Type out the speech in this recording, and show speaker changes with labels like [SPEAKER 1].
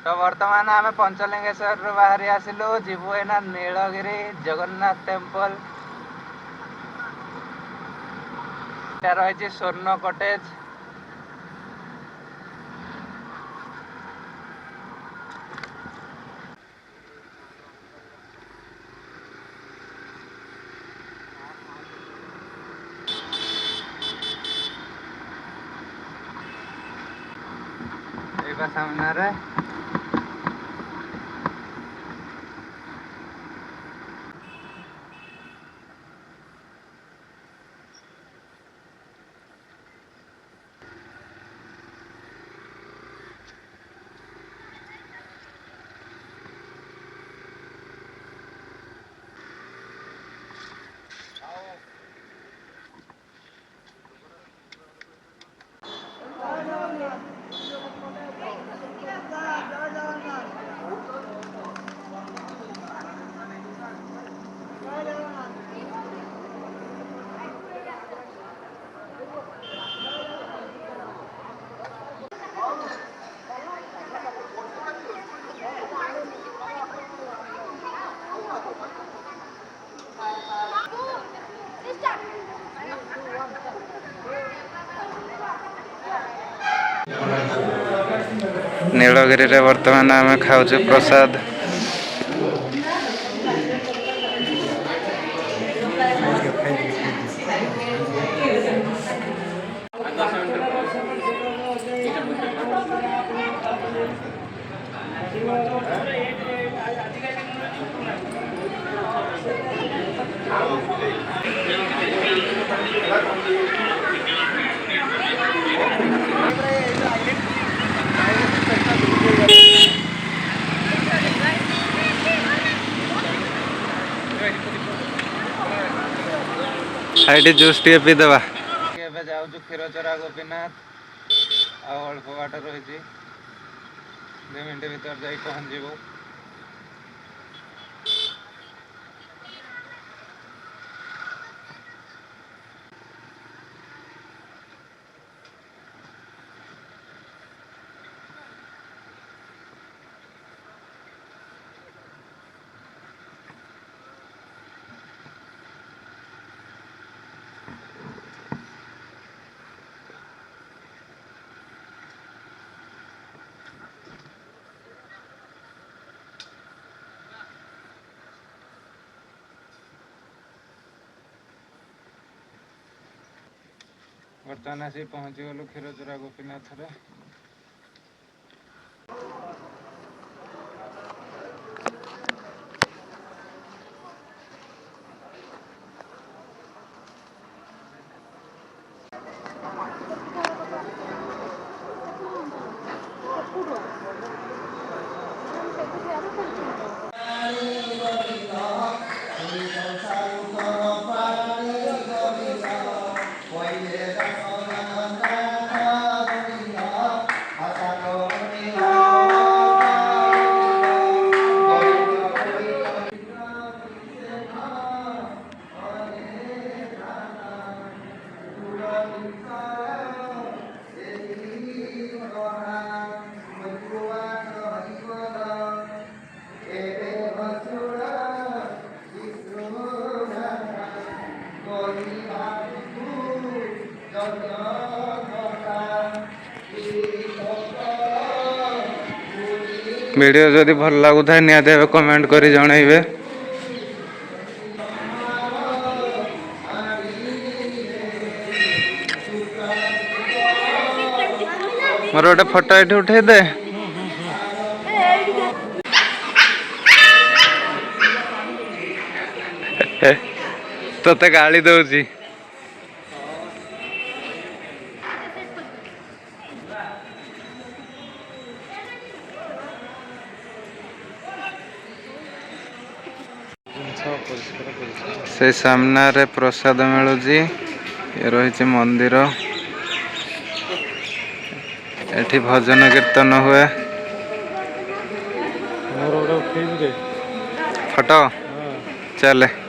[SPEAKER 1] तो वर्तमान आम पंचलिंगेश्वर बाहरी आसिलु जीवु एना नीलगिरी जगन्नाथ टेम्पल रही स्वर्ण कटेज सामने नीलगिरी रे वर्तमान आम खाऊँ प्रसाद हाइट जूस टे पीदेवा जाऊँ क्षीरचरा गोपीनाथ अल्प बाट रही 2 मिनट भर जा पहुँचू। बर्तमान आसी पहुँची गलु क्षीरचरा गोपीनाथ रे। वीडियो जदि भल लगुता निहाती भावे कमेंट करी जनइबे। मोर गोटे फोटो ये उठे दे। तोते गाली दौची से सामना रे प्रसाद मिलू ये रही मंदिर एठी भजन कीर्तन हुए फोटो चले।